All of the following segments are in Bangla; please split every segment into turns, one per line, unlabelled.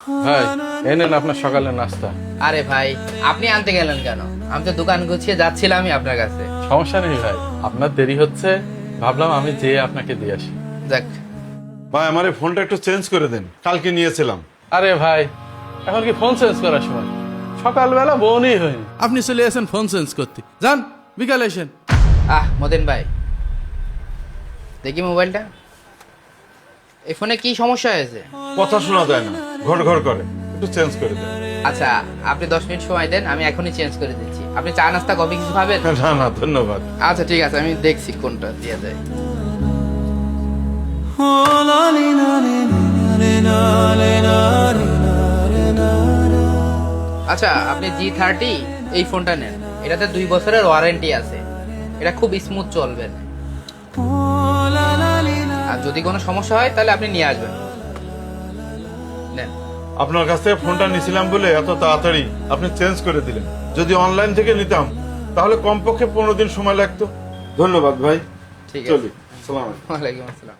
ভাই এই নেন আপনার সকালের নাস্তা।
আরে ভাই, আপনি আনতে গেলেন কেন? আমি তো দোকান গুছিয়ে যাচ্ছিলামই আপনার কাছে।
সমস্যা নেই ভাই, আপনার দেরি হচ্ছে, ভাবলাম আমি যেয়ে আপনাকে দিয়ে আসি।
যাক,
ভাই আমার এই ফোনটা একটু চেঞ্জ করে দেন, কালকে নিয়েছিলাম।
আরে ভাই, এখন কি ফোন চেঞ্জ করার সময়? সকালবেলা বোনই হয়নি, আপনি চলে আসেন ফোন চেঞ্জ করতে। যান বিকালে এসেন।
মতিন ভাই, দেখি মোবাইলটা। এই ফোনে কি সমস্যা হয়েছে?
কথা শোনা যায় না, ঘর ঘর করে, একটু চেঞ্জ করে দেন।
আচ্ছা, আপনি 10 মিনিট সময় দেন, আমি এখনই চেঞ্জ করে দিচ্ছি। আপনি চা নাস্তা কফি কিছু খাবেন?
না না ধন্যবাদ।
আচ্ছা ঠিক আছে, আমি দেখছি কোনটা দেওয়া যায়। আচ্ছা, আপনি G30 এই ফোনটা নেন। এটাতে 2 বছরের ওয়ারেন্টি আছে। এটা খুব স্মুথ চলবে। আর যদি কোনো সমস্যা হয় তাহলে আপনি নিয়ে আসবেন। নেন।
আপনার কাছ থেকে ফোনটা নিয়েছিলাম বলে এত তাড়াতাড়ি আপনি চেঞ্জ করে দিলেন। যদি অনলাইন থেকে নিতাম তাহলে কমপক্ষে 15 দিন সময় লাগতো। ধন্যবাদ ভাই,
ঠিক আছে।
চলি। আসসালামু আলাইকুম।
ওয়ালাইকুম আসসালাম।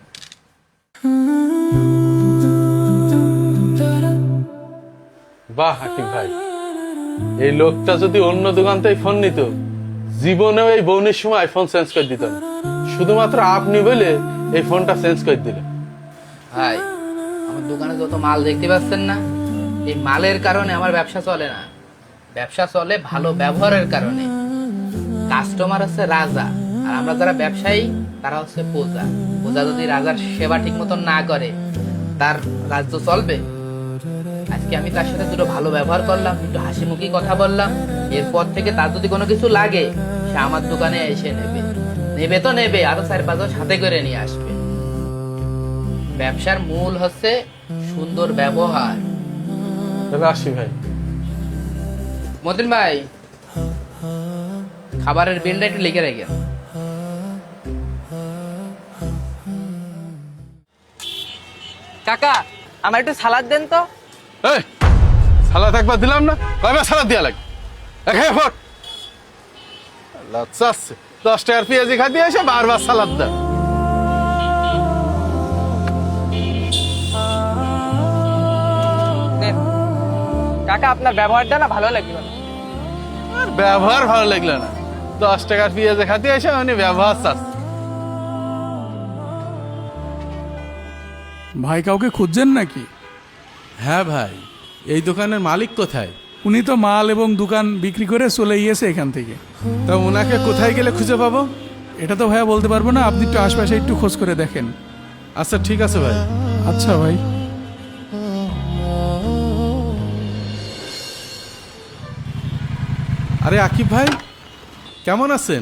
বাহ হাকিম ভাই, এই লোকটা যদি অন্য দোকান থেকে ফোন নিত, জীবনেও এই বৌনির সময় ফোন চেঞ্জ করে দিত না। শুধুমাত্র আপনি বলে এই ফোনটা চেঞ্জ করে দিলেন।
ভাই, আমার দোকানে যত মাল দেখতে পাচ্ছেন না, এই মালের কারণে আমার ব্যবসা চলে না। ব্যবসা চলে ভালো ব্যবহারের কারণে। কাস্টমার হচ্ছে রাজা, আর আমরা যারা ব্যবসায়ী তারা হচ্ছে প্রজা। প্রজা যদি রাজার সেবা ঠিক মতন না করে, তার রাজ্য চলবে? আজকে আমি তার সাথে দুটো ভালো ব্যবহার করলাম, একটু হাসি মুখী কথা বললাম, এরপর থেকে তার যদি কোনো কিছু লাগে সে আমার দোকানে এসে নেবে। নেবে তো নেবে, আরো 4-5 জন সাথে করে নিয়ে আসবে। ব্যবসার মূল হচ্ছে সুন্দর ব্যবহার।
তাহলে আসি ভাই।
মতিন ভাই, খাবারের বিলটা একটু লিখে রেখে।
কাকা, আমার একটু সালাদ দেন তো।
এই সালাদ একবার দিলাম না, কয়বার সালাদ দিয়া লাগে? এখানে ফট লাচ্ছা আছে, 10 টাকার পেঁয়াজি খাই দিয়ে এসে বারবার সালাদ দেয়।
নেন। কাকা, আপনার ব্যবহারটা না ভালো লাগলো না।
আর ব্যবহার ভালো লাগলো না, 10 টাকার পেঁয়াজি খাতে এসে উনি ব্যবহার চাচ্ছে।
ভাই কাউকে খুঁজছেন নাকি?
হ্যাঁ ভাই, এই দোকানের মালিক কোথায়?
উনি তো মাল এবং দোকান বিক্রি করে চলে গিয়েছে এখান থেকে।
তা ওনাকে কোথায় গেলে খুঁজে পাবো?
এটা তো ভাইয়া বলতে পারবো না, আপনি একটু আশপাশে একটু খোঁজ করে দেখেন।
আচ্ছা ঠিক আছে ভাই।
আচ্ছা ভাই।
আরে আকিব ভাই, কেমন আছেন?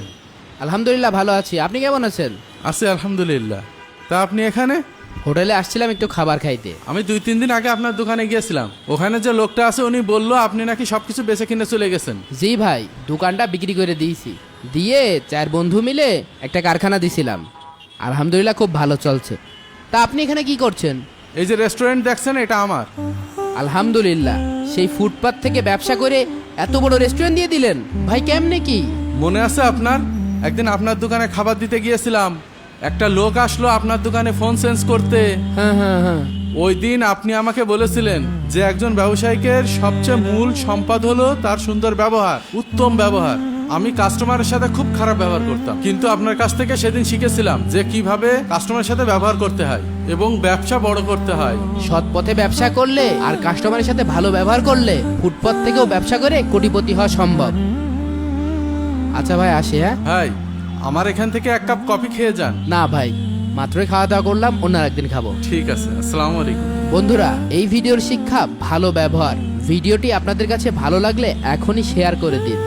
আলহামদুলিল্লাহ ভালো আছি, আপনি কেমন আছেন?
আছি আলহামদুলিল্লাহ। তা আপনি এখানে?
হোটেলে আসছিলাম একটু খাবার খাইতে।
আমি 2-3 দিন আগে আপনার দোকানে গিয়েছিলাম, ওখানে যে লোকটা আছে উনি বললো আপনি নাকি সবকিছু বেচে কিনে চলে গেছেন।
জি ভাই, দোকানটা বিক্রি করে দিয়েছি। দিয়ে 4 বন্ধু মিলে একটা কারখানা দিছিলাম। আলহামদুলিল্লাহ খুব ভালো চলছে। তা আপনি এখানে কি করছেন?
এই যে রেস্টুরেন্ট দেখছেন, এটা আমার।
আলহামদুলিল্লাহ, সেই ফুটপাত থেকে ব্যবসা করে এত বড় রেস্টুরেন্ট দিয়ে দিলেন ভাই, কেমনে কি?
মনে আছে আপনার? একদিন আপনার দোকানে খাবার দিতে গিয়েছিলাম, একটা লোক আসলো আপনার দোকানে ফোন চেঞ্জ করতে।
হ্যাঁ হ্যাঁ হ্যাঁ।
ওই দিন আপনি আমাকে বলেছিলেন যে একজন ব্যবসায়ীকের সবচেয়ে মূল সম্পদ হলো তার সুন্দর ব্যবহার, উত্তম ব্যবহার। আমি কাস্টমারের সাথে খুব খারাপ ব্যবহার করতাম, কিন্তু আপনার কাছ থেকে সেদিন শিখেছিলাম যে কিভাবে কাস্টমারের সাথে ব্যবহার করতে হয় এবং ব্যবসা বড় করতে হয়।
সৎ পথে ব্যবসা করলে আর কাস্টমারের সাথে ভালো ব্যবহার করলে ফুটপাত থেকেও ব্যবসা করে কোটিপতি হওয়া সম্ভব। আচ্ছা ভাই, আসি। হ্যাঁ
ভাই, আমার এখান থেকে 1 কাপ কফি খেয়ে যান।
না ভাই, মাত্রই খাওয়া দাওয়া করলাম, অন্য একদিন খাবো।
ঠিক আছে, আসসালামু আলাইকুম।
বন্ধুরা, এই ভিডিওর শিক্ষা ভালো ব্যবহার। ভিডিওটি আপনাদের কাছে ভালো লাগলে এখনই শেয়ার করে দিন।